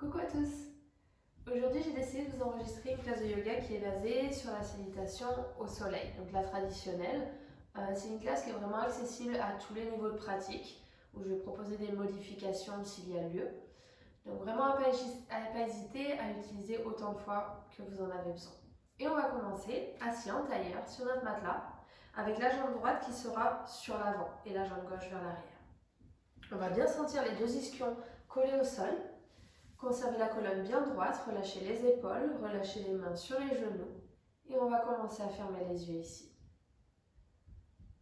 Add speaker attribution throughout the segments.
Speaker 1: Coucou à tous! Aujourd'hui j'ai décidé de vous enregistrer une classe de yoga qui est basée sur la salutation au soleil, donc la traditionnelle. C'est une classe qui est vraiment accessible à tous les niveaux de pratique, où je vais proposer des modifications s'il y a lieu. Donc vraiment à pas hésiter à l'utiliser autant de fois que vous en avez besoin. Et on va commencer assis en tailleur sur notre matelas, avec la jambe droite qui sera sur l'avant et la jambe gauche vers l'arrière. On va bien sentir les deux ischions collés au sol. Conservez la colonne bien droite, relâchez les épaules, relâchez les mains sur les genoux et on va commencer à fermer les yeux ici.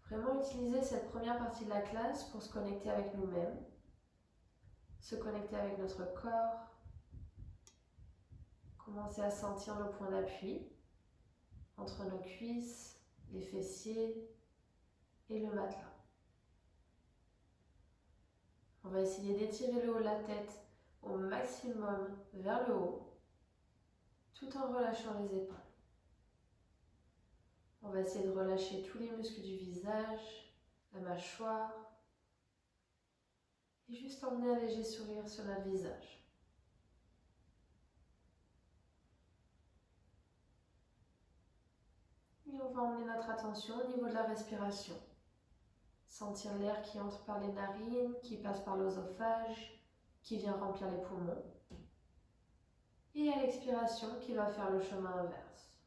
Speaker 1: Vraiment utiliser cette première partie de la classe pour se connecter avec nous-mêmes, se connecter avec notre corps, commencer à sentir nos points d'appui entre nos cuisses, les fessiers et le matelas. On va essayer d'étirer le haut de la tête au maximum vers le haut, tout en relâchant les épaules. On va essayer de relâcher tous les muscles du visage, la mâchoire, et juste emmener un léger sourire sur notre visage. Et on va emmener notre attention au niveau de la respiration. Sentir l'air qui entre par les narines, qui passe par l'œsophage, qui vient remplir les poumons. Et à l'expiration, qui va faire le chemin inverse.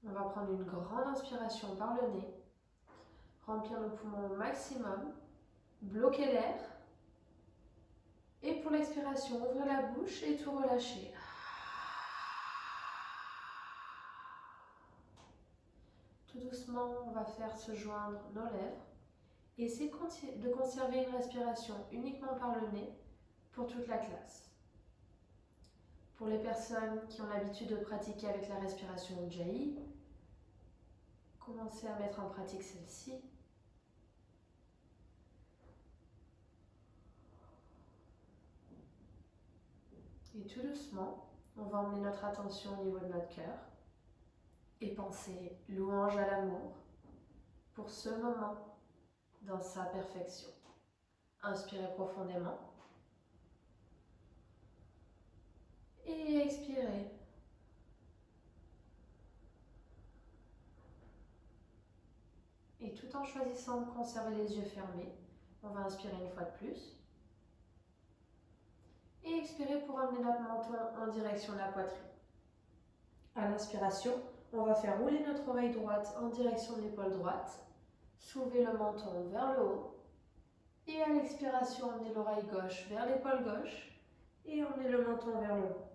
Speaker 1: On va prendre une grande inspiration par le nez, remplir nos poumons au maximum, bloquer l'air. Et pour l'expiration, ouvrez la bouche et tout relâcher. Tout doucement, on va faire se joindre nos lèvres. Et essayez de conserver une respiration uniquement par le nez pour toute la classe. Pour les personnes qui ont l'habitude de pratiquer avec la respiration Ujjayi, commencez à mettre en pratique celle-ci. Et tout doucement, on va emmener notre attention au niveau de notre cœur et penser louange à l'amour pour ce moment dans sa perfection. Inspirez profondément et expirez. Et tout en choisissant de conserver les yeux fermés, on va inspirer une fois de plus. Et expirer pour amener notre menton en direction de la poitrine. À l'inspiration, on va faire rouler notre oreille droite en direction de l'épaule droite. Soulever le menton vers le haut. Et à l'expiration, emmener l'oreille gauche vers l'épaule gauche. Et emmener le menton vers le haut.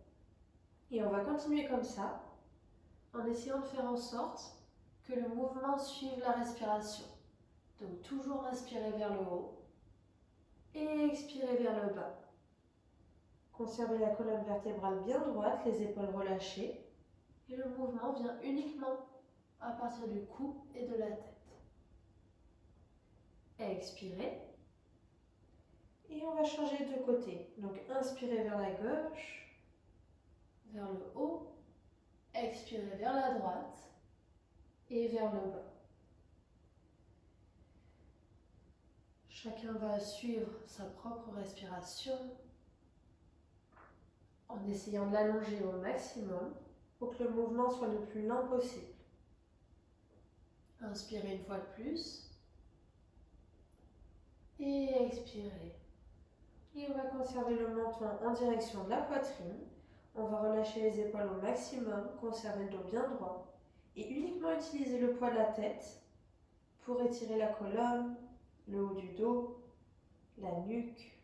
Speaker 1: Et on va continuer comme ça, en essayant de faire en sorte que le mouvement suive la respiration. Donc toujours inspirer vers le haut et expirer vers le bas. Conservez la colonne vertébrale bien droite, les épaules relâchées. Et le mouvement vient uniquement à partir du cou et de la tête. Expirez. Et on va changer de côté. Donc inspirez vers la gauche, vers le haut. Expirez vers la droite et vers le bas. Chacun va suivre sa propre respiration en essayant de l'allonger au maximum pour que le mouvement soit le plus lent possible. Inspirez une fois de plus et expirez. Et on va conserver le menton en direction de la poitrine. On va relâcher les épaules au maximum, conserver le dos bien droit et uniquement utiliser le poids de la tête pour étirer la colonne, le haut du dos, la nuque.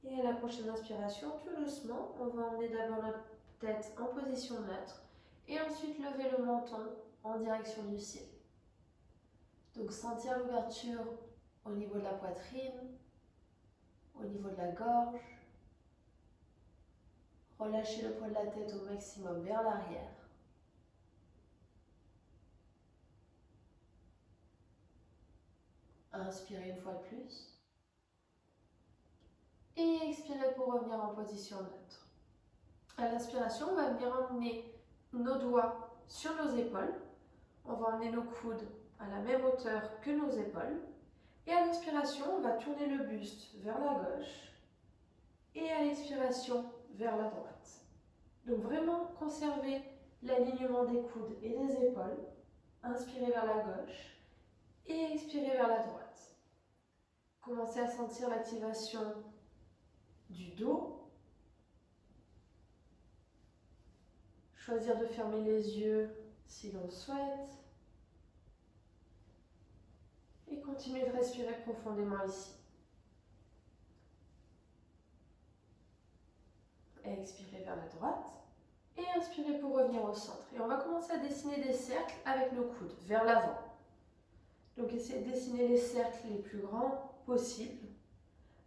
Speaker 1: Et à la prochaine inspiration, tout doucement, on va emmener d'abord notre tête en position neutre et ensuite lever le menton en direction du ciel. Donc sentir l'ouverture au niveau de la poitrine, au niveau de la gorge. Relâchez le poids de la tête au maximum vers l'arrière. Inspirez une fois de plus. Et expirez pour revenir en position neutre. À l'inspiration, on va venir emmener nos doigts sur nos épaules. On va emmener nos coudes à la même hauteur que nos épaules. Et à l'inspiration, on va tourner le buste vers la gauche. Et à l'expiration, vers la droite. Donc vraiment conserver l'alignement des coudes et des épaules. Inspirez vers la gauche et expirez vers la droite. Commencez à sentir l'activation du dos. Choisir de fermer les yeux si l'on souhaite. Et continuez de respirer profondément ici. Expirez vers la droite. Et inspirez pour revenir au centre. Et on va commencer à dessiner des cercles avec nos coudes vers l'avant. Donc essayez de dessiner les cercles les plus grands possibles.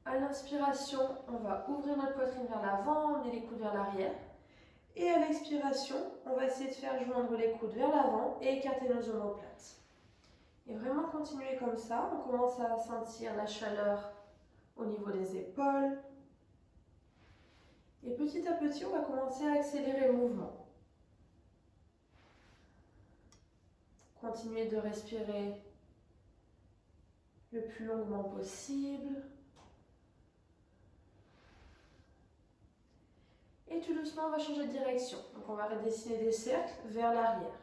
Speaker 1: À l'inspiration, on va ouvrir notre poitrine vers l'avant, emmener les coudes vers l'arrière. Et à l'expiration, on va essayer de faire joindre les coudes vers l'avant et écarter nos omoplates. Et vraiment continuer comme ça. On commence à sentir la chaleur au niveau des épaules. Et petit à petit, on va commencer à accélérer le mouvement. Continuez de respirer le plus longuement possible. Et tout doucement, on va changer de direction. Donc on va redessiner des cercles vers l'arrière.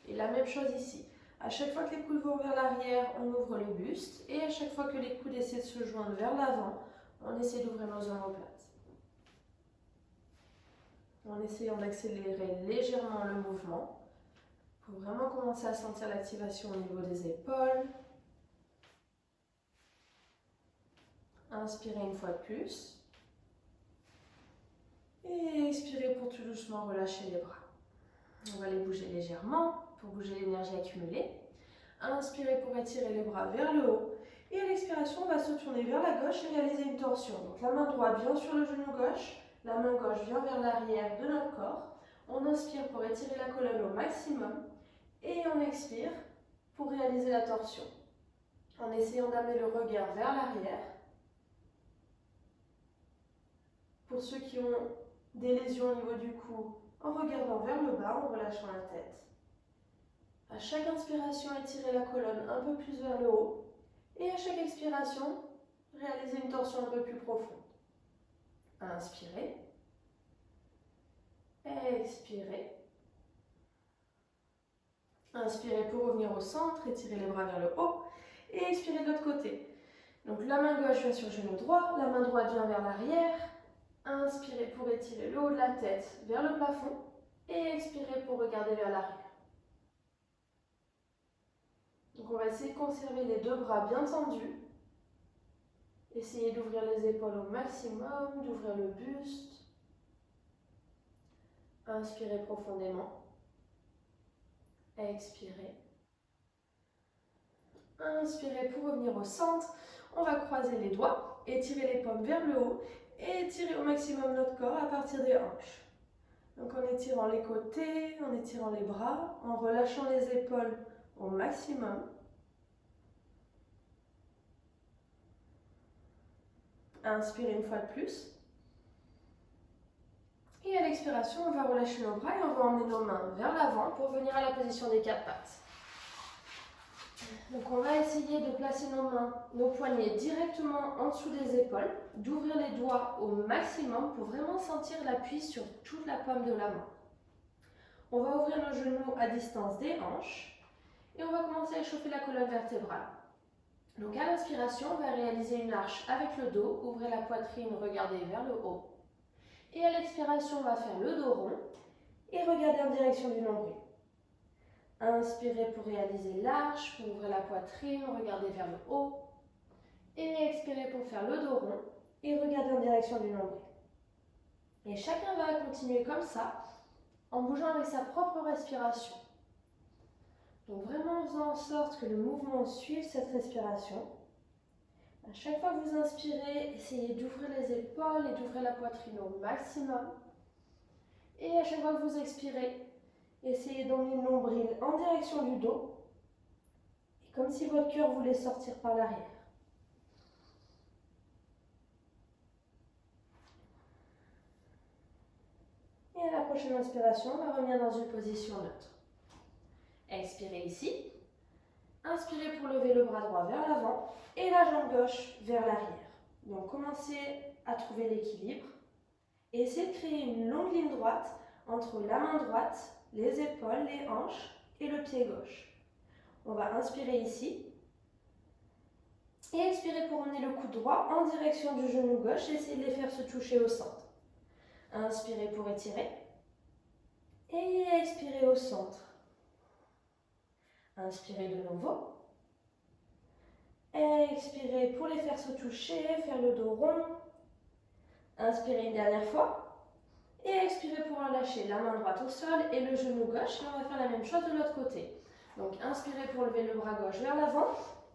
Speaker 1: Et la même chose ici. À chaque fois que les coudes vont vers l'arrière, on ouvre le buste. Et à chaque fois que les coudes essaient de se joindre vers l'avant, on essaie d'ouvrir nos omoplates. En essayant d'accélérer légèrement le mouvement pour vraiment commencer à sentir l'activation au niveau des épaules. Inspirez une fois de plus. Et expirez pour tout doucement relâcher les bras. On va les bouger légèrement pour bouger l'énergie accumulée. Inspirez pour étirer les bras vers le haut. Et à l'expiration, on va se tourner vers la gauche et réaliser une torsion. Donc la main droite vient sur le genou gauche. La main gauche vient vers l'arrière de notre corps. On inspire pour étirer la colonne au maximum. Et on expire pour réaliser la torsion. En essayant d'amener le regard vers l'arrière. Pour ceux qui ont des lésions au niveau du cou, en regardant vers le bas, en relâchant la tête. À chaque inspiration, étirez la colonne un peu plus vers le haut. Et à chaque expiration, réalisez une torsion un peu plus profonde. Inspirez. Expirez. Inspirez pour revenir au centre, étirez les bras vers le haut. Et expirez de l'autre côté. Donc la main gauche vient sur le genou droit, la main droite vient vers l'arrière. Inspirez pour étirer le haut de la tête vers le plafond. Et expirez pour regarder vers l'arrière. Donc on va essayer de conserver les deux bras bien tendus. Essayez d'ouvrir les épaules au maximum, d'ouvrir le buste. Inspirez profondément. Expirez. Inspirez pour revenir au centre. On va croiser les doigts, étirer les paumes vers le haut et étirer au maximum notre corps à partir des hanches. Donc en étirant les côtés, en étirant les bras, en relâchant les épaules au maximum. Inspirez une fois de plus. Et à l'expiration, on va relâcher nos bras et on va emmener nos mains vers l'avant pour venir à la position des quatre pattes. Donc on va essayer de placer nos mains, nos poignets directement en dessous des épaules, d'ouvrir les doigts au maximum pour vraiment sentir l'appui sur toute la paume de la main. On va ouvrir nos genoux à distance des hanches et on va commencer à échauffer la colonne vertébrale. Donc à l'inspiration, on va réaliser une arche avec le dos, ouvrez la poitrine, regardez vers le haut. Et à l'expiration, on va faire le dos rond et regarder en direction du nombril. Inspirez pour réaliser l'arche, pour ouvrir la poitrine, regarder vers le haut. Et expirez pour faire le dos rond et regarder en direction du nombril. Et chacun va continuer comme ça, en bougeant avec sa propre respiration. Donc vraiment en faisant en sorte que le mouvement suive cette respiration. À chaque fois que vous inspirez, essayez d'ouvrir les épaules et d'ouvrir la poitrine au maximum. Et à chaque fois que vous expirez, essayez d'emmener le nombril en direction du dos. Et comme si votre cœur voulait sortir par l'arrière. prochaine inspiration, on va revenir dans une position neutre. Expirez ici. Inspirez pour lever le bras droit vers l'avant et la jambe gauche vers l'arrière. Donc commencez à trouver l'équilibre et essayez de créer une longue ligne droite entre la main droite, les épaules, les hanches et le pied gauche. On va inspirer ici et expirer pour emmener le coude droit en direction du genou gauche et essayer de les faire se toucher au centre. Inspirez pour étirer et expirez au centre. Inspirez de nouveau. Expirez pour les faire se toucher, faire le dos rond. Inspirez une dernière fois. Et expirez pour relâcher la main droite au sol et le genou gauche. Et on va faire la même chose de l'autre côté. Donc inspirez pour lever le bras gauche vers l'avant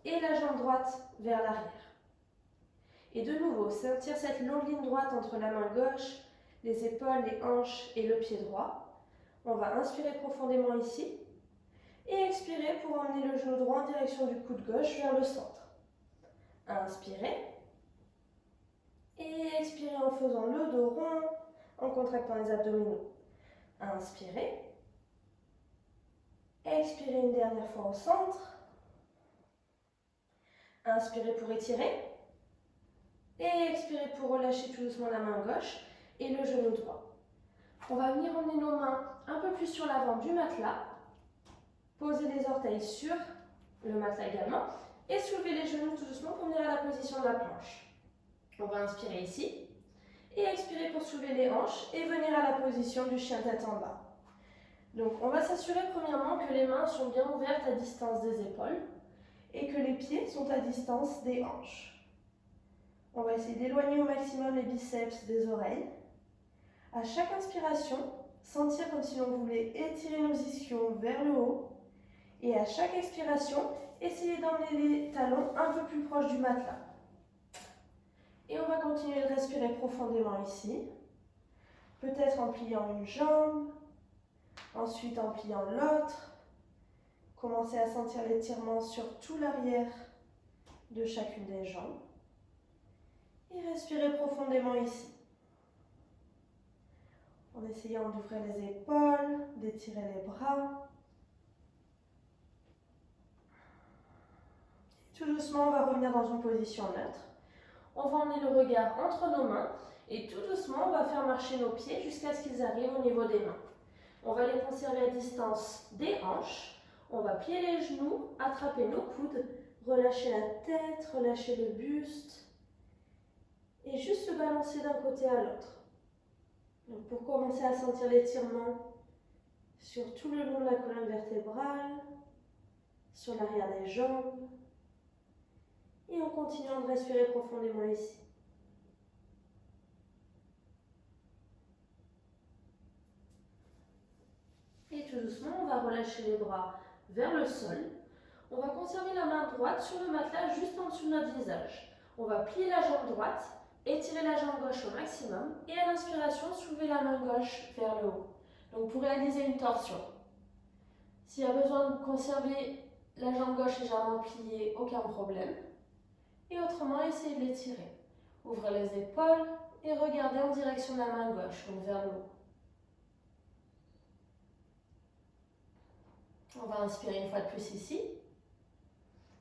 Speaker 1: et la jambe droite vers l'arrière. Et de nouveau, sentir cette longue ligne droite entre la main gauche, les épaules, les hanches et le pied droit. On va inspirer profondément ici. Et expirez pour emmener le genou droit en direction du coude gauche vers le centre. Inspirez. Et expirez en faisant le dos rond, en contractant les abdominaux. Inspirez. Expirez une dernière fois au centre. Inspirez pour étirer. Et expirez pour relâcher tout doucement la main gauche et le genou droit. On va venir emmener nos mains un peu plus sur l'avant du matelas. Posez les orteils sur le matelas également et soulevez les genoux tout doucement pour venir à la position de la planche. On va inspirer ici et expirer pour soulever les hanches et venir à la position du chien tête en bas. Donc on va s'assurer premièrement que les mains sont bien ouvertes à distance des épaules et que les pieds sont à distance des hanches. On va essayer d'éloigner au maximum les biceps des oreilles. À chaque inspiration, sentir comme si l'on voulait étirer nos ischions vers le haut. Et à chaque expiration, essayez d'emmener les talons un peu plus proches du matelas. Et on va continuer de respirer profondément ici. Peut-être en pliant une jambe, ensuite en pliant l'autre. Commencez à sentir l'étirement sur tout l'arrière de chacune des jambes. Et respirez profondément ici. En essayant d'ouvrir les épaules, d'étirer les bras. Tout doucement, on va revenir dans une position neutre. On va emmener le regard entre nos mains et tout doucement, on va faire marcher nos pieds jusqu'à ce qu'ils arrivent au niveau des mains. On va les conserver à distance des hanches. On va plier les genoux, attraper nos coudes, relâcher la tête, relâcher le buste et juste se balancer d'un côté à l'autre. Donc pour commencer à sentir l'étirement sur tout le long de la colonne vertébrale, sur l'arrière des jambes. Et en continuant de respirer profondément ici. Et tout doucement, on va relâcher les bras vers le sol. On va conserver la main droite sur le matelas juste en dessous de notre visage. On va plier la jambe droite, étirer la jambe gauche au maximum et à l'inspiration, soulever la main gauche vers le haut. Donc pour réaliser une torsion. S'il y a besoin de conserver la jambe gauche légèrement pliée, aucun problème. Et autrement, essayez de l'étirer. Ouvrez les épaules et regardez en direction de la main gauche, donc vers le haut. On va inspirer une fois de plus ici.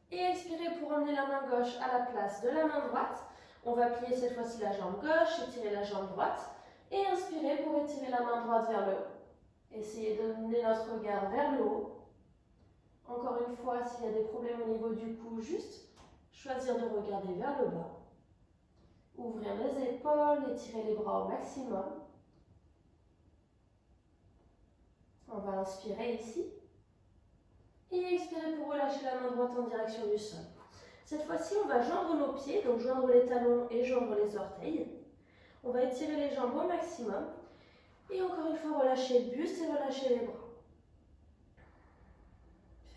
Speaker 1: Et expirer pour emmener la main gauche à la place de la main droite. On va plier cette fois-ci la jambe gauche, étirer la jambe droite. Et inspirer pour étirer la main droite vers le haut. Essayez d'emmener notre regard vers le haut. Encore une fois, s'il y a des problèmes au niveau du cou, juste choisir de regarder vers le bas. Ouvrir les épaules, étirer les bras au maximum. On va inspirer ici. Et expirer pour relâcher la main droite en direction du sol. Cette fois-ci, on va joindre nos pieds, donc joindre les talons et joindre les orteils. On va étirer les jambes au maximum. Et encore une fois, relâcher le buste et relâcher les bras.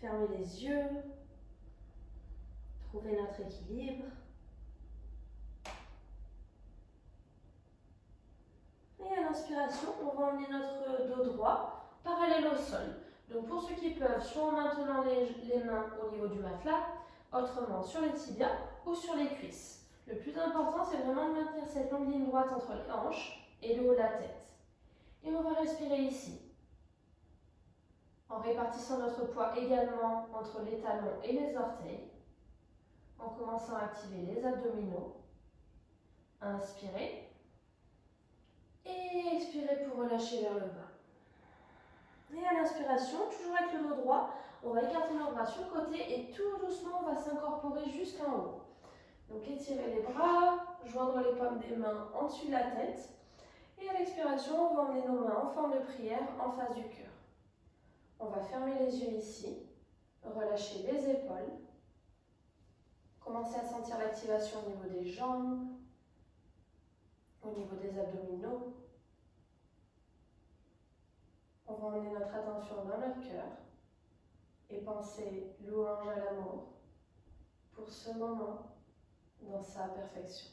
Speaker 1: Fermez les yeux. Trouvez notre équilibre. Et à l'inspiration, on va emmener notre dos droit parallèle au sol. Donc pour ceux qui peuvent, soit en maintenant les mains au niveau du matelas, autrement sur les tibias ou sur les cuisses. Le plus important, c'est vraiment de maintenir cette longue ligne droite entre les hanches et le haut de la tête. Et on va respirer ici, en répartissant notre poids également entre les talons et les orteils, en commençant à activer les abdominaux. Inspirez. Et expirez pour relâcher vers le bas. Et à l'inspiration, toujours avec le dos droit, on va écarter nos bras sur le côté et tout doucement, on va s'incorporer jusqu'en haut. Donc étirez les bras, joindre les paumes des mains en dessus de la tête. Et à l'expiration, on va emmener nos mains en forme de prière en face du cœur. On va fermer les yeux ici, relâcher les épaules. Commencez à sentir l'activation au niveau des jambes, au niveau des abdominaux. On va emmener notre attention dans notre cœur et penser louange à l'amour pour ce moment dans sa perfection.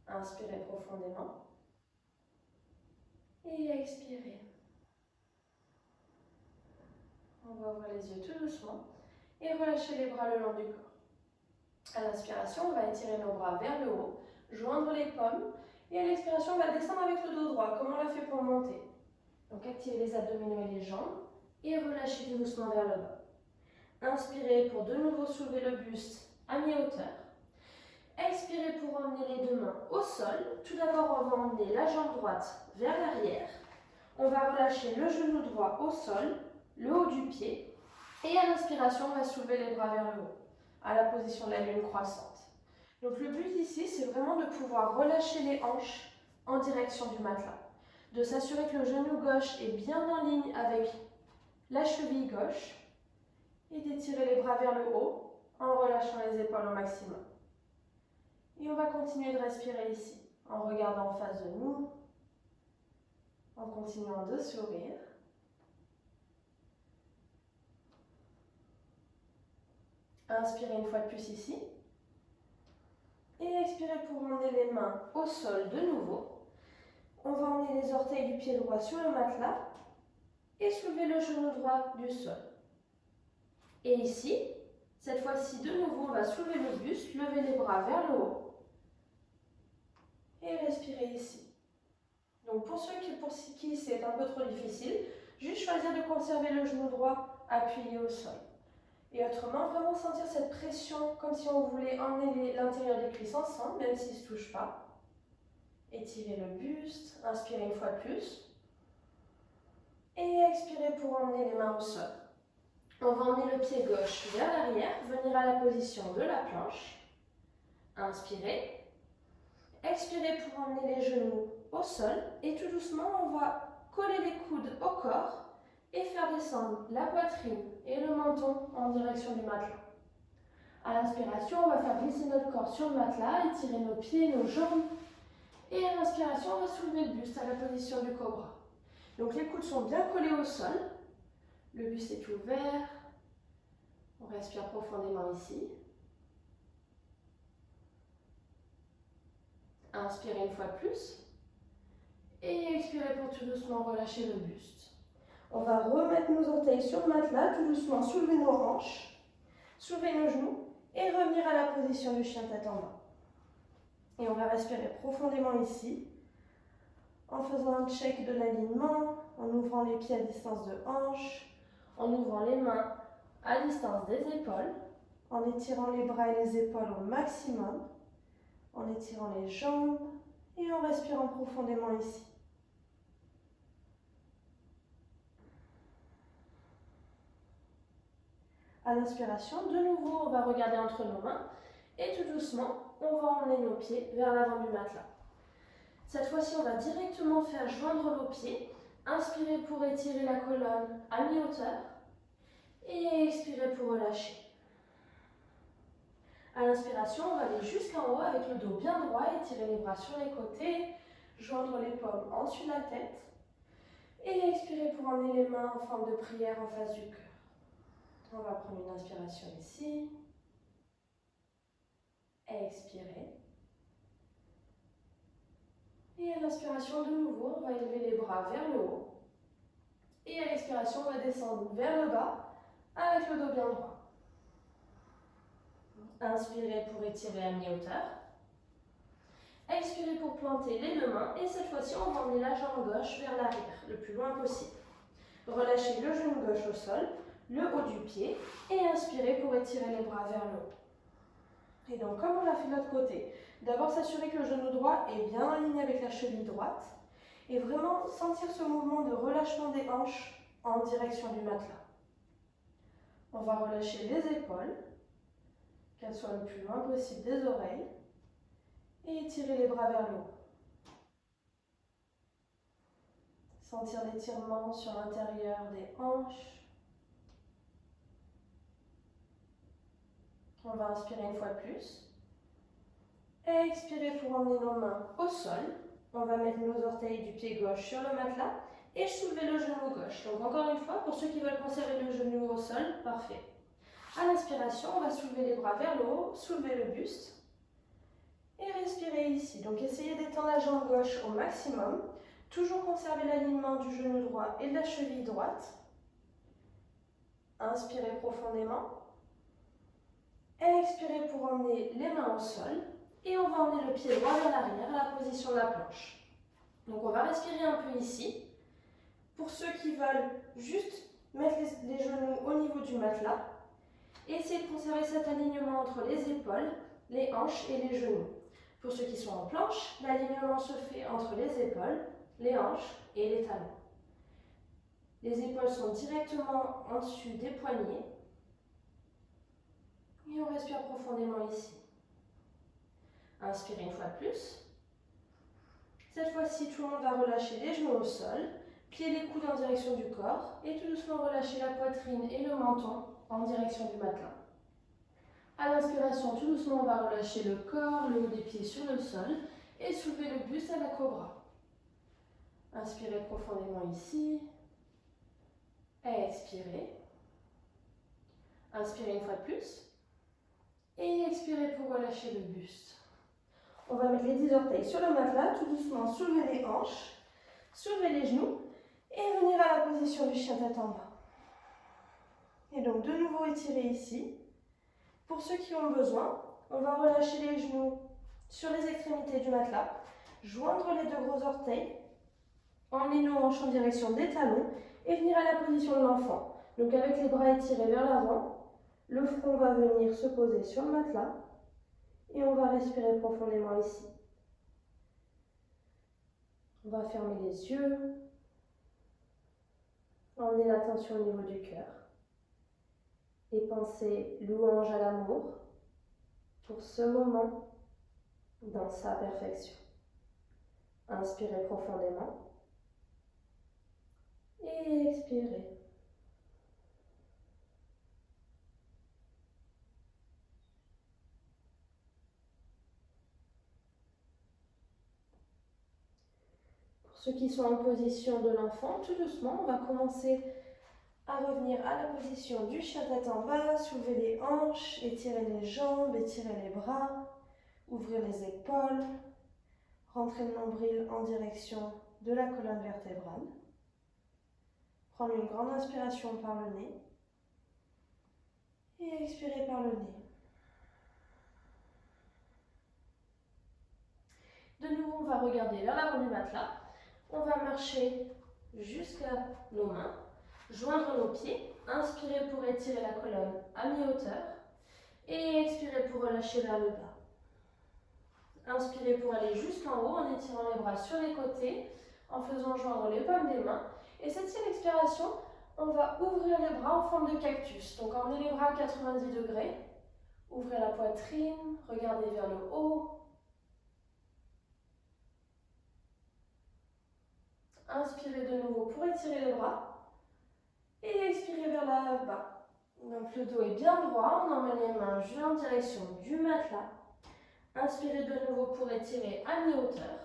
Speaker 1: Inspirez profondément et expirez. On va ouvrir les yeux tout doucement et relâcher les bras le long du corps. À l'inspiration, on va étirer nos bras vers le haut, joindre les paumes et à l'expiration, on va descendre avec le dos droit comme on l'a fait pour monter. Donc activez les abdominaux et les jambes et relâchez tout doucement vers le bas. Inspirez pour de nouveau soulever le buste à mi-hauteur. Expirez pour emmener les deux mains au sol. Tout d'abord, on va emmener la jambe droite vers l'arrière. On va relâcher le genou droit au sol, le haut du pied. Et à l'inspiration, on va soulever les bras vers le haut, à la position de la lune croissante. Donc le but ici, c'est vraiment de pouvoir relâcher les hanches en direction du matelas. De s'assurer que le genou gauche est bien en ligne avec la cheville gauche et d'étirer les bras vers le haut en relâchant les épaules au maximum. Et on va continuer de respirer ici en regardant en face de nous, en continuant de sourire. Inspirez une fois de plus ici et expirez pour emmener les mains au sol de nouveau. On va emmener les orteils du pied droit sur le matelas et soulever le genou droit du sol. Et ici, cette fois-ci de nouveau, on va soulever le buste, lever les bras vers le haut et respirer ici. Donc pour qui c'est un peu trop difficile, juste choisir de conserver le genou droit appuyé au sol. Et autrement, vraiment sentir cette pression comme si on voulait emmener l'intérieur des cuisses ensemble, même s'ils ne se touchent pas. Étirez le buste, inspirez une fois de plus. Et expirez pour emmener les mains au sol. On va emmener le pied gauche vers l'arrière, venir à la position de la planche. Inspirez. Expirez pour emmener les genoux au sol. Et tout doucement, on va coller les coudes au corps et faire descendre la poitrine et le menton en direction du matelas. À l'inspiration, on va faire glisser notre corps sur le matelas, étirer nos pieds, nos jambes. Et à l'inspiration, on va soulever le buste à la position du cobra. Donc les coudes sont bien collés au sol. Le buste est ouvert. On respire profondément ici. Inspirez une fois de plus. Et expirez pour tout doucement relâcher le buste. On va remettre nos orteils sur le matelas, tout doucement soulever nos hanches, soulever nos genoux et revenir à la position du chien tête en bas. Et on va respirer profondément ici, en faisant un check de l'alignement, en ouvrant les pieds à distance de hanche, en ouvrant les mains à distance des épaules, en étirant les bras et les épaules au maximum, en étirant les jambes et en respirant profondément ici. À l'inspiration, de nouveau, on va regarder entre nos mains et tout doucement, on va emmener nos pieds vers l'avant du matelas. Cette fois-ci, on va directement faire joindre nos pieds. Inspirez pour étirer la colonne à mi-hauteur et expirez pour relâcher. À l'inspiration, on va aller jusqu'en haut avec le dos bien droit, étirer les bras sur les côtés, joindre les paumes en dessus de la tête et expirez pour emmener les mains en forme de prière en face du cœur. On va prendre une inspiration ici. Expirez. Et à l'inspiration, de nouveau, on va élever les bras vers le haut. Et à l'expiration, on va descendre vers le bas avec le dos bien droit. Inspirez pour étirer à mi-hauteur. Expirez pour planter les deux mains et cette fois-ci, on va emmener la jambe gauche vers l'arrière, le plus loin possible. Relâchez le genou gauche au sol, le haut du pied et inspirez pour étirer les bras vers le haut. Et donc, comme on l'a fait de l'autre côté, d'abord s'assurer que le genou droit est bien aligné avec la cheville droite et vraiment sentir ce mouvement de relâchement des hanches en direction du matelas. On va relâcher les épaules, qu'elles soient le plus loin possible des oreilles et étirer les bras vers le haut. Sentir l'étirement sur l'intérieur des hanches. On va inspirer une fois de plus. Expirer pour emmener nos mains au sol. On va mettre nos orteils du pied gauche sur le matelas et soulever le genou gauche. Donc encore une fois, pour ceux qui veulent conserver le genou au sol, parfait. À l'inspiration, on va soulever les bras vers le haut, soulever le buste et respirer ici. Donc essayez d'étendre la jambe gauche au maximum. Toujours conserver l'alignement du genou droit et de la cheville droite. Inspirez profondément. Expirez pour emmener les mains au sol. Et on va emmener le pied droit vers l'arrière à la position de la planche. Donc on va respirer un peu ici. Pour ceux qui veulent juste mettre les genoux au niveau du matelas, essayez de conserver cet alignement entre les épaules, les hanches et les genoux. Pour ceux qui sont en planche, l'alignement se fait entre les épaules, les hanches et les talons. Les épaules sont directement en dessus des poignets. Et on respire profondément ici. Inspirez une fois de plus. Cette fois-ci, tout le monde va relâcher les genoux au sol, plier les coudes en direction du corps et tout doucement relâcher la poitrine et le menton en direction du matelas. À l'inspiration, tout doucement, on va relâcher le corps, le haut des pieds sur le sol et soulever le buste à la cobra. Inspirez profondément ici. Expirez. Inspirez une fois de plus. Et expirez pour relâcher le buste. On va mettre les 10 orteils sur le matelas, tout doucement soulever les hanches, soulever les genoux et venir à la position du chien tête en bas. Et donc de nouveau étirer ici. Pour ceux qui ont besoin, on va relâcher les genoux sur les extrémités du matelas, joindre les deux gros orteils, emmener nos hanches en direction des talons et venir à la position de l'enfant. Donc avec les bras étirés vers l'avant, le front va venir se poser sur le matelas et on va respirer profondément ici. On va fermer les yeux, emmener l'attention au niveau du cœur et penser louange à l'amour pour ce moment dans sa perfection. Inspirez profondément et expirez. Pour ceux qui sont en position de l'enfant, tout doucement, on va commencer à revenir à la position du chien tête en bas, soulever les hanches, étirer les jambes, étirer les bras, ouvrir les épaules, rentrer le nombril en direction de la colonne vertébrale. Prendre une grande inspiration par le nez et expirer par le nez. De nouveau, on va regarder vers l'avant du matelas. On va marcher jusqu'à nos mains, joindre nos pieds, inspirez pour étirer la colonne à mi-hauteur et expirez pour relâcher vers le bas. Inspirez pour aller jusqu'en haut en étirant les bras sur les côtés, en faisant joindre les paumes des mains. Et cette expiration, on va ouvrir les bras en forme de cactus. Donc emmenez les bras à 90 degrés, ouvrez la poitrine, regardez vers le haut. Inspirez de nouveau pour étirer les bras et expirez vers le bas. Donc le dos est bien droit, on emmène les mains en direction du matelas. Inspirez de nouveau pour étirer à mi-hauteur.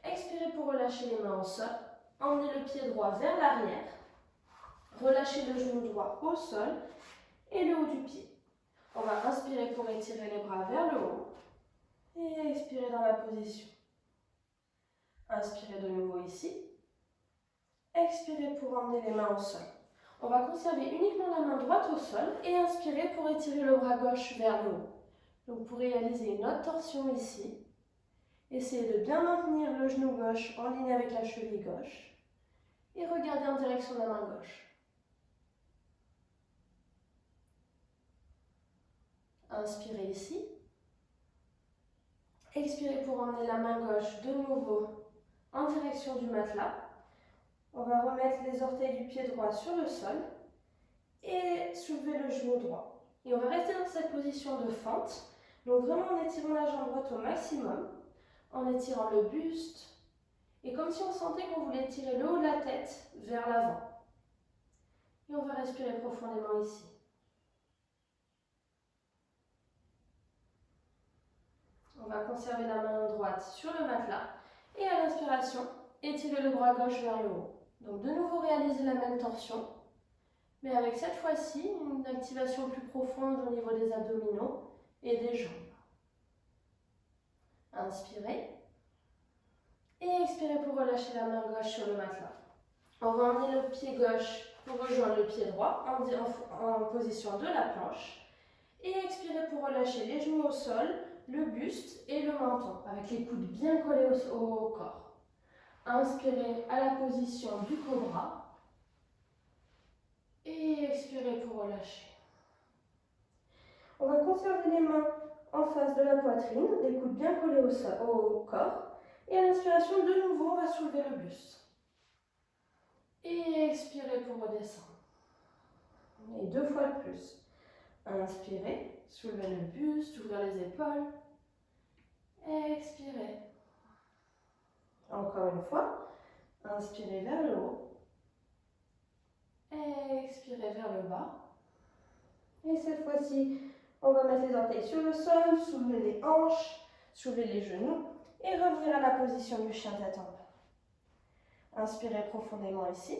Speaker 1: Expirez pour relâcher les mains au sol. Emmenez le pied droit vers l'arrière. Relâchez le genou droit au sol et le haut du pied. On va inspirer pour étirer les bras vers le haut et expirer dans la position. Inspirez de nouveau ici. Expirez pour emmener les mains au sol. On va conserver uniquement la main droite au sol et inspirer pour étirer le bras gauche vers le haut. Donc pour réaliser une autre torsion ici. Essayez de bien maintenir le genou gauche en ligne avec la cheville gauche et regardez en direction de la main gauche. Inspirez ici. Expirez pour emmener la main gauche de nouveau en direction du matelas. On va remettre les orteils du pied droit sur le sol et soulever le genou droit. Et on va rester dans cette position de fente. Donc vraiment en étirant la jambe droite au maximum, en étirant le buste, et comme si on sentait qu'on voulait tirer le haut de la tête vers l'avant. Et on va respirer profondément ici. On va conserver la main droite sur le matelas et à l'inspiration, étirer le bras gauche vers le haut. Donc de nouveau réaliser la même torsion, mais avec cette fois-ci une activation plus profonde au niveau des abdominaux et des jambes. Inspirez et expirez pour relâcher la main gauche sur le matelas. On va emmener le pied gauche pour rejoindre le pied droit en position de la planche et expirez pour relâcher les genoux au sol, le buste et le menton avec les coudes bien collés au corps. Inspirez à la position du cobra et expirez pour relâcher. On va conserver les mains en face de la poitrine, les coudes bien collés au corps. Et à l'inspiration, de nouveau, on va soulever le buste. Et expirez pour redescendre. Et 2 fois de plus. Inspirez, soulevez le buste, ouvrez les épaules. Expirez. Encore une fois. Inspirez vers le haut. Expirez vers le bas. Et cette fois-ci, on va mettre les orteils sur le sol, soulever les hanches, soulever les genoux et revenir à la position du chien tête en bas. Inspirez profondément ici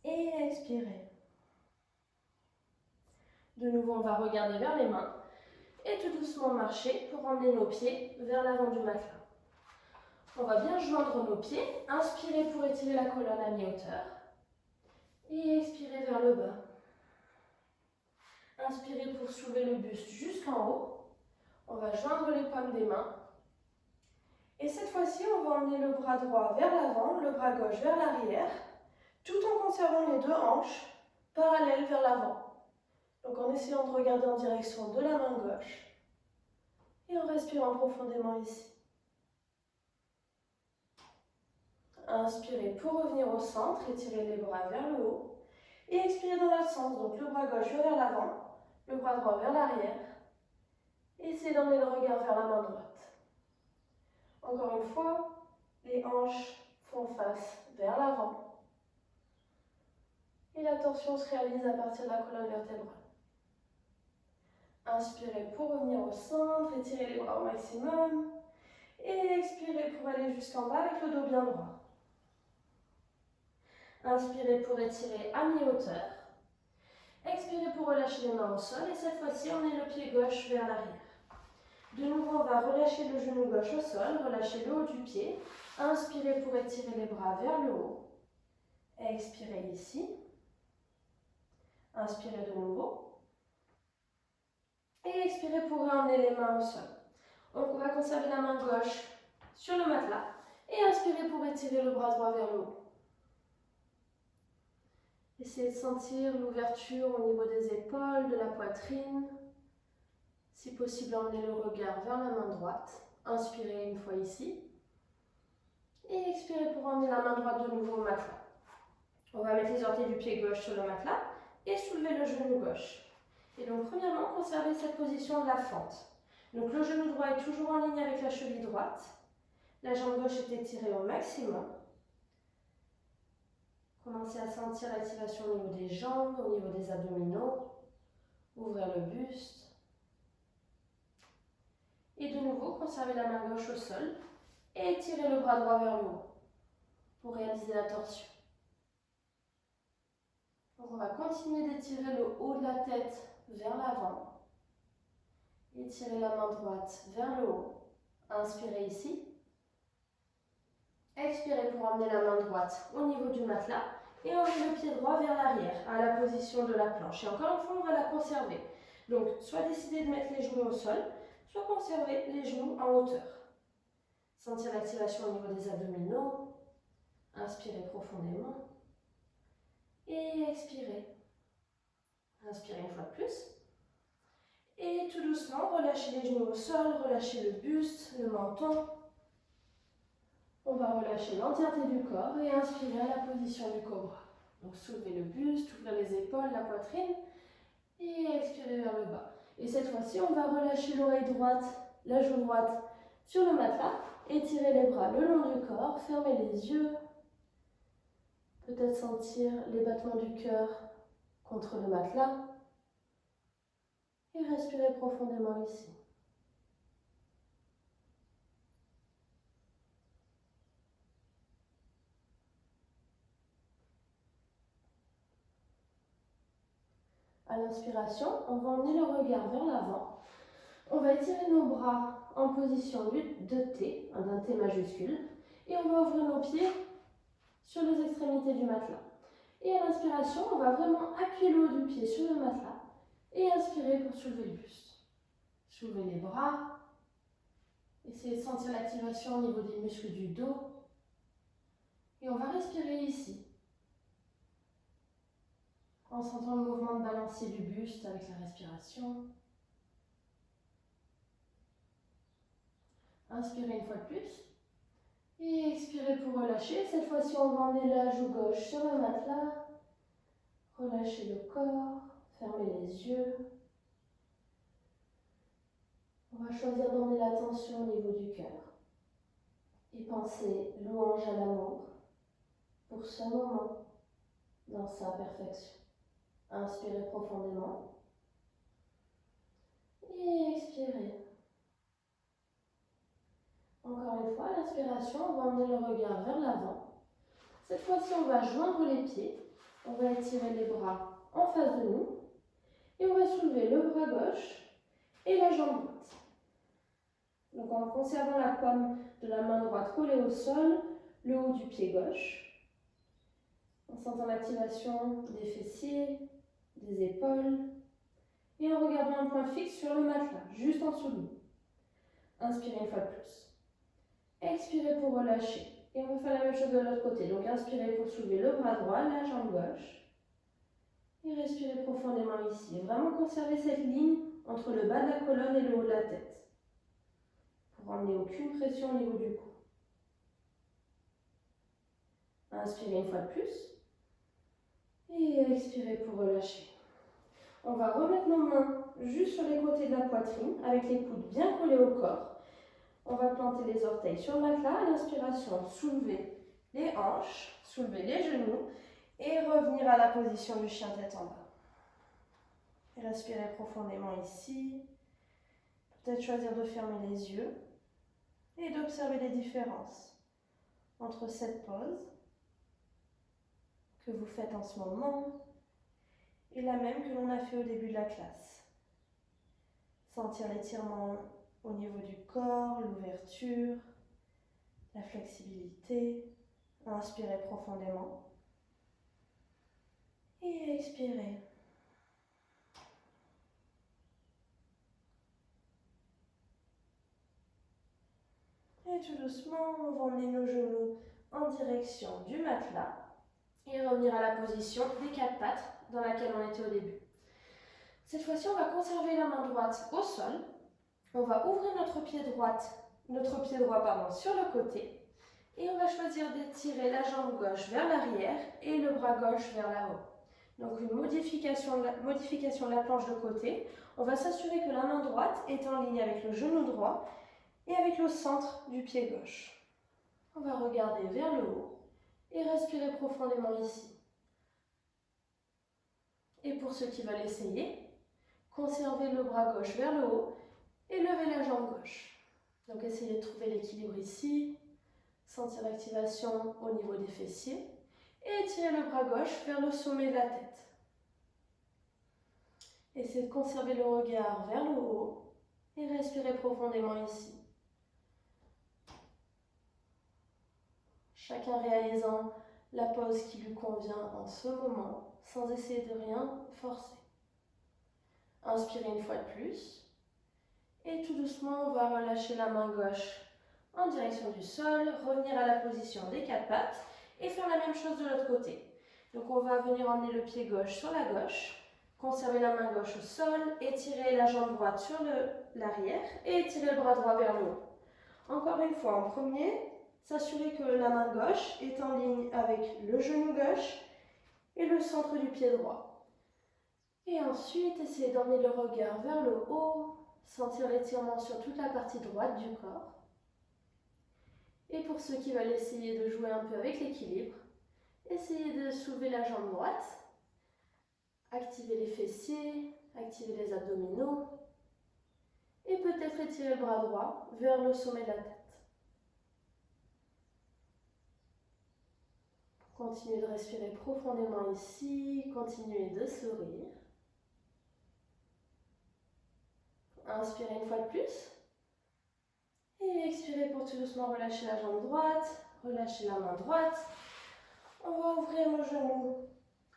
Speaker 1: et expirez. De nouveau, on va regarder vers les mains et tout doucement marcher pour emmener nos pieds vers l'avant du matelas. On va bien joindre nos pieds. Inspirez pour étirer la colonne à mi-hauteur et expirez vers le bas. Inspirez pour soulever le buste jusqu'en haut. On va joindre les paumes des mains. Et cette fois-ci, on va emmener le bras droit vers l'avant, le bras gauche vers l'arrière, tout en conservant les 2 hanches parallèles vers l'avant. Donc en essayant de regarder en direction de la main gauche et en respirant profondément ici. Inspirez pour revenir au centre, étirez les bras vers le haut et expirez dans l'autre sens. Donc le bras gauche vers l'avant, le bras droit vers l'arrière. Essayez d'emmener le regard vers la main droite. Encore une fois, les hanches font face vers l'avant. Et la torsion se réalise à partir de la colonne vertébrale. Inspirez pour revenir au centre, étirez les bras au maximum. Et expirez pour aller jusqu'en bas avec le dos bien droit. Inspirez pour étirer à mi-hauteur. Expirez pour relâcher les mains au sol. Et cette fois-ci, on met le pied gauche vers l'arrière. De nouveau, on va relâcher le genou gauche au sol, relâcher le haut du pied. Inspirez pour étirer les bras vers le haut. Expirez ici. Inspirez de nouveau. Et expirez pour ramener les mains au sol. Donc on va conserver la main gauche sur le matelas. Et inspirez pour étirer le bras droit vers le haut. Essayez de sentir l'ouverture au niveau des épaules, de la poitrine. Si possible, emmenez le regard vers la main droite. Inspirez une fois ici. Et expirez pour emmener la main droite de nouveau au matelas. On va mettre les orteils du pied gauche sur le matelas et soulever le genou gauche. Et donc, premièrement, conservez cette position de la fente. Donc, le genou droit est toujours en ligne avec la cheville droite. La jambe gauche est étirée au maximum. Commencez à sentir l'activation au niveau des jambes, au niveau des abdominaux. Ouvrez le buste. Et de nouveau, conservez la main gauche au sol et étirez le bras droit vers le haut pour réaliser la torsion. Donc on va continuer d'étirer le haut de la tête vers l'avant. Étirez la main droite vers le haut. Inspirez ici. Expirez pour emmener la main droite au niveau du matelas et emmenez le pied droit vers l'arrière, à la position de la planche. Et encore une fois, on va la conserver. Donc, soit décidez de mettre les genoux au sol, soit conserver les genoux en hauteur. Sentir l'activation au niveau des abdominaux. Inspirez profondément. Et expirez. Inspirez une fois de plus. Et tout doucement, relâchez les genoux au sol, relâchez le buste, le menton. On va relâcher l'entièreté du corps et inspirer à la position du cobra. Donc soulevez le buste, ouvrez les épaules, la poitrine et expirez vers le bas. Et cette fois-ci, on va relâcher l'oreille droite, la joue droite sur le matelas. Étirez les bras le long du corps, fermez les yeux. Peut-être sentir les battements du cœur contre le matelas. Et respirez profondément ici. À l'inspiration, on va emmener le regard vers l'avant. On va étirer nos bras en position de T, d'un T majuscule. Et on va ouvrir nos pieds sur les extrémités du matelas. Et à l'inspiration, on va vraiment appuyer le haut du pied sur le matelas. Et inspirer pour soulever le buste. Soulevez les bras. Essayez de sentir l'activation au niveau des muscles du dos. Et on va respirer ici. En sentant le mouvement de balancier du buste avec la respiration. Inspirez une fois de plus. Et expirez pour relâcher. Cette fois-ci, on va emmener la joue gauche sur le matelas. Relâchez le corps. Fermez les yeux. On va choisir d'emmener l'attention au niveau du cœur. Et penser louange à l'amour pour ce moment dans sa perfection. Inspirez profondément. Et expirez. Encore une fois, à l'inspiration, on va emmener le regard vers l'avant. Cette fois-ci, on va joindre les pieds. On va étirer les bras en face de nous. Et on va soulever le bras gauche et la jambe droite. Donc en conservant la paume de la main droite collée au sol, le haut du pied gauche. En sentant l'activation des fessiers, des épaules. Et en regardant un point fixe sur le matelas, juste en dessous de nous. Inspirez une fois de plus. Expirez pour relâcher. Et on va faire la même chose de l'autre côté. Donc inspirez pour soulever le bras droit, la jambe gauche. Et respirez profondément ici. Et vraiment conserver cette ligne entre le bas de la colonne et le haut de la tête. Pour emmener aucune pression au niveau du cou. Inspirez une fois de plus. Et expirez pour relâcher. On va remettre nos mains juste sur les côtés de la poitrine, avec les coudes bien collés au corps. On va planter les orteils sur le matelas. À l'inspiration, soulevez les hanches, soulevez les genoux et revenir à la position du chien tête en bas. Et respirez profondément ici. Peut-être choisir de fermer les yeux et d'observer les différences entre cette pose que vous faites en ce moment et la même que l'on a fait au début de la classe. Sentir l'étirement au niveau du corps, l'ouverture, la flexibilité. Inspirez profondément et expirez. Et tout doucement, on va emmener nos genoux en direction du matelas et revenir à la position des quatre pattes dans laquelle on était au début. Cette fois-ci, on va conserver la main droite au sol. On va ouvrir notre pied droit sur le côté et on va choisir d'étirer la jambe gauche vers l'arrière et le bras gauche vers là-haut. Donc une modification de la planche de côté. On va s'assurer que la main droite est en ligne avec le genou droit et avec le centre du pied gauche. On va regarder vers le haut et respirer profondément ici. Et pour ceux qui veulent essayer, conservez le bras gauche vers le haut et levez la jambe gauche. Donc essayez de trouver l'équilibre ici, sentir l'activation au niveau des fessiers et étirez le bras gauche vers le sommet de la tête. Essayez de conserver le regard vers le haut et respirez profondément ici. Chacun réalisant la pose qui lui convient en ce moment, sans essayer de rien forcer. Inspirez une fois de plus. Et tout doucement, on va relâcher la main gauche en direction du sol, revenir à la position des 4 pattes et faire la même chose de l'autre côté. Donc on va venir emmener le pied gauche sur la gauche, conserver la main gauche au sol, étirer la jambe droite sur l'arrière et étirer le bras droit vers le haut. Encore une fois, en premier, s'assurer que la main gauche est en ligne avec le genou gauche et le centre du pied droit. Et ensuite, essayez d'emmener le regard vers le haut, sentir l'étirement sur toute la partie droite du corps. Et pour ceux qui veulent essayer de jouer un peu avec l'équilibre, essayez de soulever la jambe droite, activer les fessiers, activer les abdominaux et peut-être étirer le bras droit vers le sommet de la tête. Continuez de respirer profondément ici, continuez de sourire. Inspirez une fois de plus. Et expirez pour tout doucement relâcher la jambe droite, relâcher la main droite. On va ouvrir nos genoux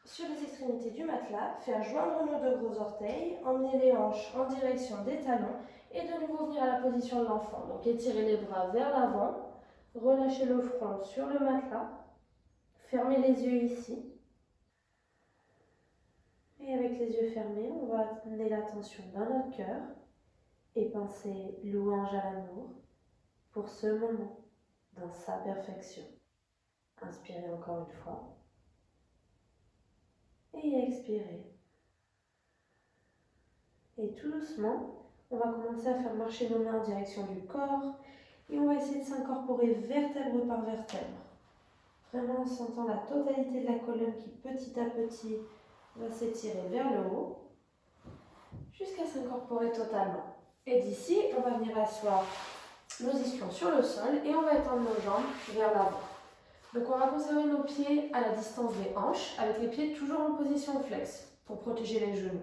Speaker 1: sur les extrémités du matelas, faire joindre nos 2 gros orteils, emmener les hanches en direction des talons et de nouveau venir à la position de l'enfant. Donc étirez les bras vers l'avant, relâchez le front sur le matelas, fermez les yeux ici. Et avec les yeux fermés, on va amener l'attention dans notre cœur et penser louange à l'amour pour ce moment, dans sa perfection. Inspirez encore une fois. Et expirez. Et tout doucement, on va commencer à faire marcher nos mains en direction du corps et on va essayer de s'incorporer vertèbre par vertèbre. Vraiment en sentant la totalité de la colonne qui petit à petit va s'étirer vers le haut jusqu'à s'incorporer totalement. Et d'ici, on va venir asseoir nos ischions sur le sol et on va étendre nos jambes vers l'avant. Donc on va conserver nos pieds à la distance des hanches avec les pieds toujours en position flex pour protéger les genoux.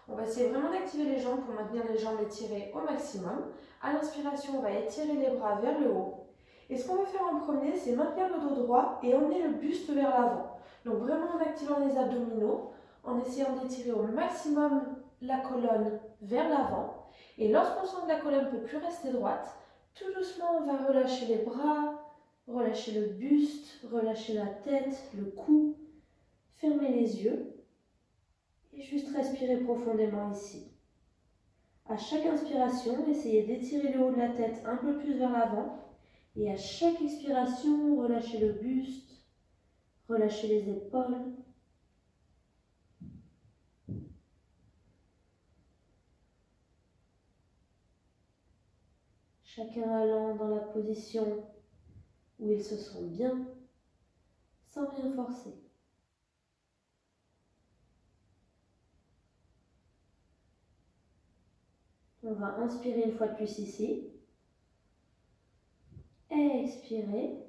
Speaker 1: On va essayer vraiment d'activer les jambes pour maintenir les jambes étirées au maximum. À l'inspiration, on va étirer les bras vers le haut. Et ce qu'on va faire en premier, c'est maintenir le dos droit et emmener le buste vers l'avant. Donc vraiment en activant les abdominaux, en essayant d'étirer au maximum la colonne vers l'avant. Et lorsqu'on sent que la colonne ne peut plus rester droite, tout doucement, on va relâcher les bras, relâcher le buste, relâcher la tête, le cou, fermer les yeux et juste respirer profondément ici. À chaque inspiration, essayez d'étirer le haut de la tête un peu plus vers l'avant et à chaque expiration, relâchez le buste, relâchez les épaules. Chacun allant dans la position où il se sent bien, sans rien forcer. On va inspirer une fois de plus ici. Expirer.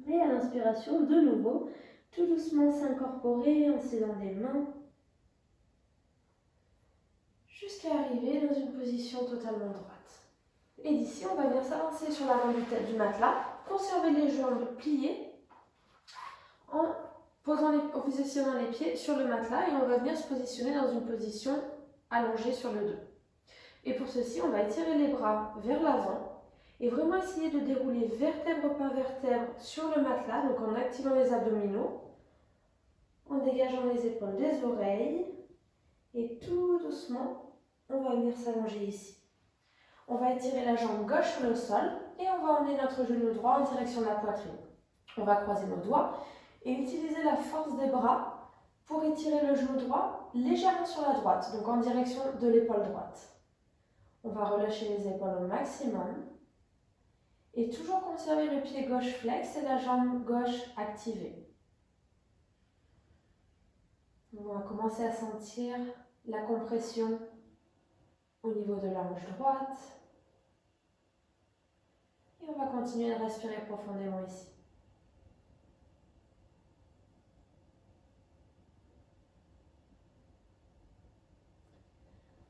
Speaker 1: Et à l'inspiration, de nouveau, tout doucement s'incorporer en s'aidant des mains jusqu'à arriver dans une position totalement droite. Et d'ici, on va venir s'avancer sur l'avant du matelas, conserver les jambes pliées en positionnant les pieds sur le matelas et on va venir se positionner dans une position allongée sur le dos. Et pour ceci, on va étirer les bras vers l'avant et vraiment essayer de dérouler vertèbre par vertèbre sur le matelas, donc en activant les abdominaux, en dégageant les épaules des oreilles et tout doucement, on va venir s'allonger ici. On va étirer la jambe gauche sur le sol et on va emmener notre genou droit en direction de la poitrine. On va croiser nos doigts et utiliser la force des bras pour étirer le genou droit légèrement sur la droite, donc en direction de l'épaule droite. On va relâcher les épaules au maximum et toujours conserver le pied gauche flex et la jambe gauche activée. On va commencer à sentir la compression au niveau de la hanche droite. Et on va continuer de respirer profondément ici.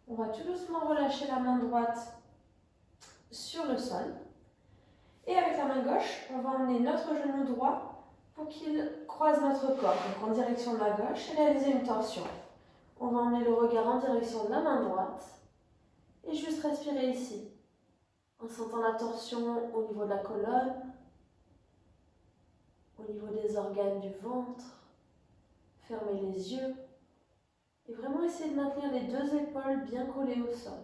Speaker 1: On va tout doucement relâcher la main droite sur le sol. Et avec la main gauche, on va emmener notre genou droit pour qu'il croise notre corps. Donc en direction de la gauche, réaliser une torsion. On va emmener le regard en direction de la main droite. Et juste respirer ici. en sentant la torsion au niveau de la colonne, au niveau des organes du ventre. Fermez les yeux et vraiment essayez de maintenir les deux épaules bien collées au sol.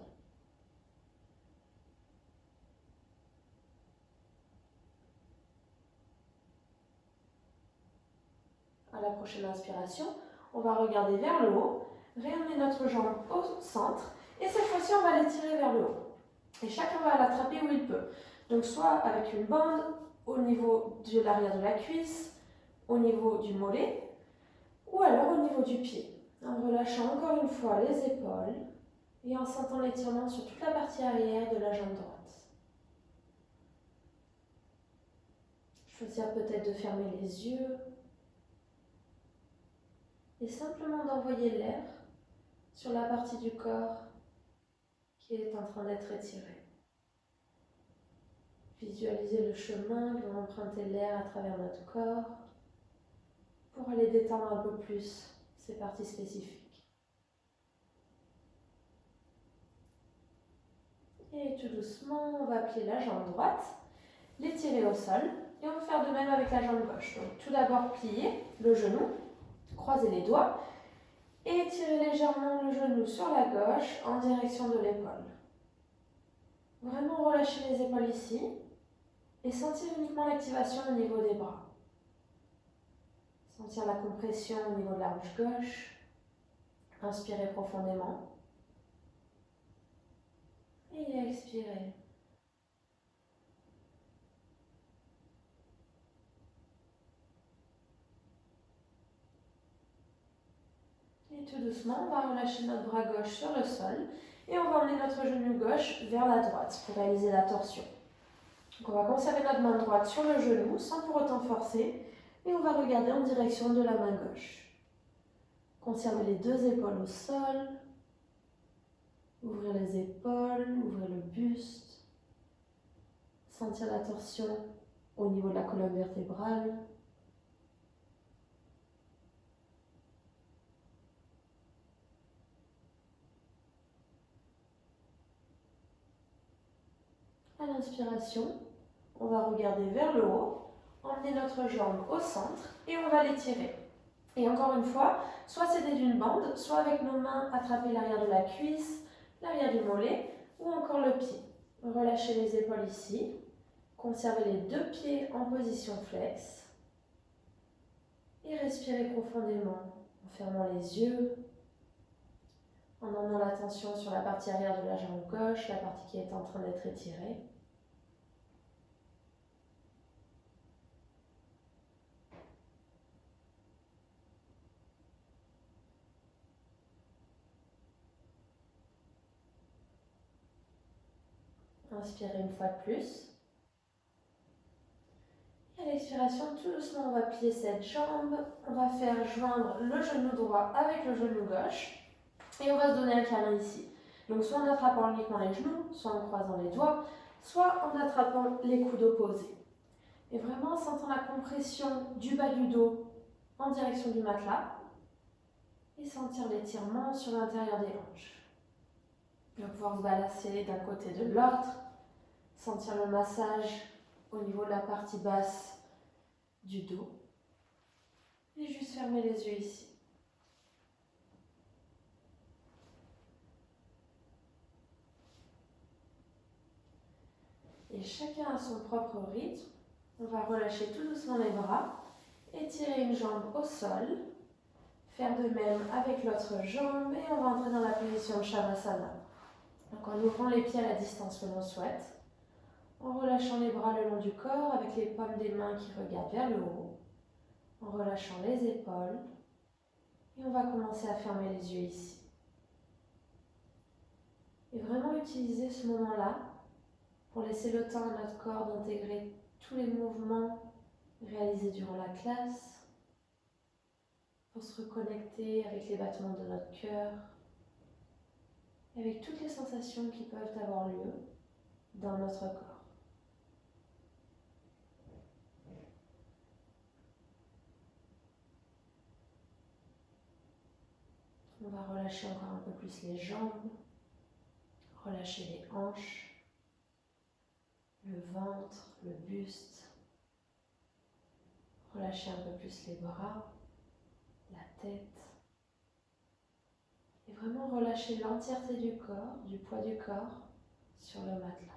Speaker 1: À la prochaine inspiration, on va regarder vers le haut, réamener notre jambe au centre et cette fois-ci on va l'étirer vers le haut. Et chacun va l'attraper où il peut. Donc soit avec une bande au niveau de l'arrière de la cuisse, au niveau du mollet ou alors au niveau du pied. En relâchant encore une fois les épaules et en sentant l'étirement sur toute la partie arrière de la jambe droite. Choisir peut-être de fermer les yeux et simplement d'envoyer l'air sur la partie du corps qui est en train d'être étirée. Visualisez le chemin que va emprunter l'air à travers notre corps pour aller détendre un peu plus ces parties spécifiques. Et tout doucement, on va plier la jambe droite, l'étirer au sol et on va faire de même avec la jambe gauche. Donc tout d'abord plier le genou, croiser les doigts et étirer légèrement le genou sur la gauche en direction de l'épaule. Vraiment relâcher les épaules ici et sentir uniquement l'activation au niveau des bras. Sentir la compression au niveau de la hanche gauche. Inspirez profondément. Et expirez. Et tout doucement, on va relâcher notre bras gauche sur le sol et on va emmener notre genou gauche vers la droite pour réaliser la torsion. Donc on va conserver notre main droite sur le genou sans pour autant forcer et on va regarder en direction de la main gauche. Conservez les deux épaules au sol. Ouvrir les épaules, ouvrir le buste. Sentir la torsion au niveau de la colonne vertébrale. À l'inspiration, on va regarder vers le haut, emmener notre jambe au centre et on va l'étirer. Et encore une fois, soit c'est d'une bande, soit avec nos mains attraper l'arrière de la cuisse, l'arrière du mollet ou encore le pied. Relâchez les épaules ici. Conservez les deux pieds en position flex. Et respirez profondément en fermant les yeux, en emmenant l'attention sur la partie arrière de la jambe gauche, la partie qui est en train d'être étirée. Inspirez une fois de plus. Et à l'expiration, tout doucement, on va plier cette jambe. On va faire joindre le genou droit avec le genou gauche. Et on va se donner un câlin ici. Donc soit en attrapant uniquement les genoux, soit en croisant les doigts, soit en attrapant les coudes opposés. Et vraiment en sentant la compression du bas du dos en direction du matelas. Et sentir l'étirement sur l'intérieur des hanches. On va pouvoir se balancer d'un côté de l'autre. Sentir le massage au niveau de la partie basse du dos. Et juste fermer les yeux ici. Et chacun à son propre rythme. On va relâcher tout doucement les bras, étirer une jambe au sol, faire de même avec l'autre jambe et on va entrer dans la position de Shavasana. Donc en ouvrant les pieds à la distance que l'on souhaite, en relâchant les bras le long du corps avec les paumes des mains qui regardent vers le haut, en relâchant les épaules et on va commencer à fermer les yeux ici. Et vraiment utiliser ce moment-là pour laisser le temps à notre corps d'intégrer tous les mouvements réalisés durant la classe, pour se reconnecter avec les battements de notre cœur, et avec toutes les sensations qui peuvent avoir lieu dans notre corps. On va relâcher encore un peu plus les jambes, relâcher les hanches, ventre, le buste. Relâchez un peu plus les bras, la tête. Et vraiment relâchez l'entièreté du corps, du poids du corps sur le matelas.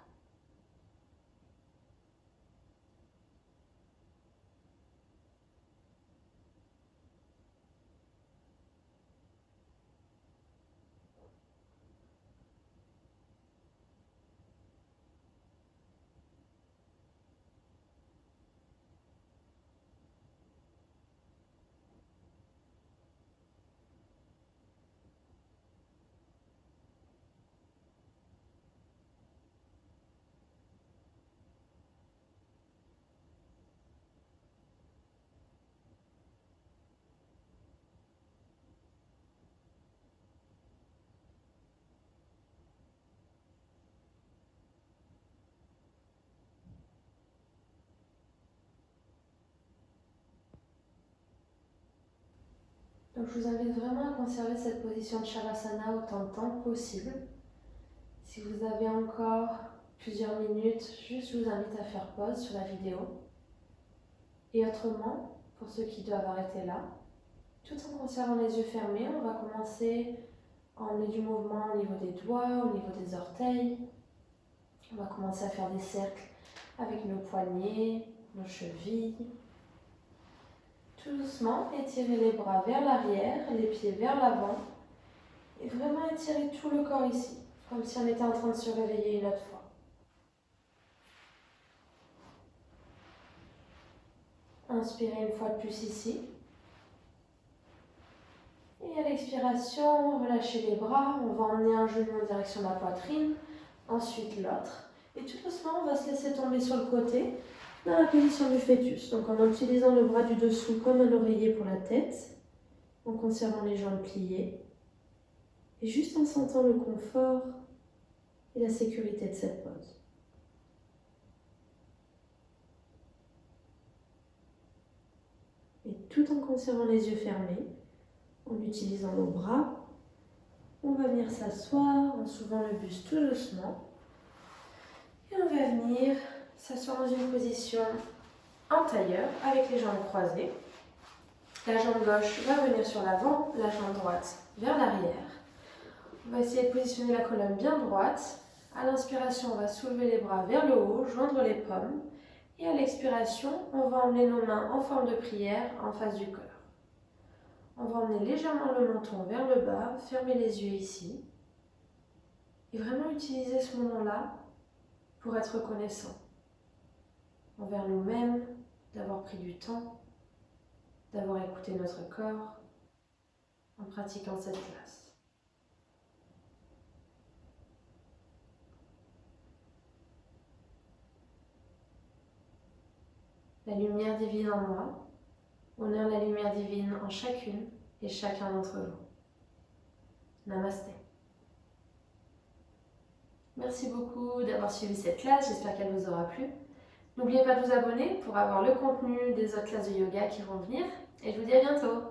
Speaker 1: Donc je vous invite vraiment à conserver cette position de Shavasana autant de temps que possible. Si vous avez encore plusieurs minutes, juste je vous invite à faire pause sur la vidéo. Et autrement, pour ceux qui doivent arrêter là, tout en conservant les yeux fermés, on va commencer à emmener du mouvement au niveau des doigts, au niveau des orteils. On va commencer à faire des cercles avec nos poignets, nos chevilles. Tout doucement, étirez les bras vers l'arrière, les pieds vers l'avant. Et vraiment étirez tout le corps ici, comme si on était en train de se réveiller une autre fois. Inspirez une fois de plus ici. Et à l'expiration, relâchez les bras. On va emmener un genou en direction de la poitrine, ensuite l'autre. Et tout doucement, on va se laisser tomber sur le côté, dans la position du fœtus. Donc en utilisant le bras du dessous comme un oreiller pour la tête, en conservant les jambes pliées, et juste en sentant le confort et la sécurité de cette pose. Et tout en conservant les yeux fermés, en utilisant nos bras, on va venir s'asseoir en soulevant le buste tout doucement. Et on va venir s'asseoir dans une position en tailleur avec les jambes croisées. La jambe gauche va venir sur l'avant, la jambe droite vers l'arrière. On va essayer de positionner la colonne bien droite. À l'inspiration, on va soulever les bras vers le haut, joindre les paumes. Et à l'expiration, on va emmener nos mains en forme de prière en face du cœur. On va emmener légèrement le menton vers le bas, fermer les yeux ici. Et vraiment utiliser ce moment-là pour être reconnaissant envers nous-mêmes, d'avoir pris du temps, d'avoir écouté notre corps en pratiquant cette classe. La lumière divine en moi honore la lumière divine en chacune et chacun d'entre vous. Namasté. Merci beaucoup d'avoir suivi cette classe, j'espère qu'elle vous aura plu. N'oubliez pas de vous abonner pour avoir le contenu des autres classes de yoga qui vont venir et je vous dis à bientôt.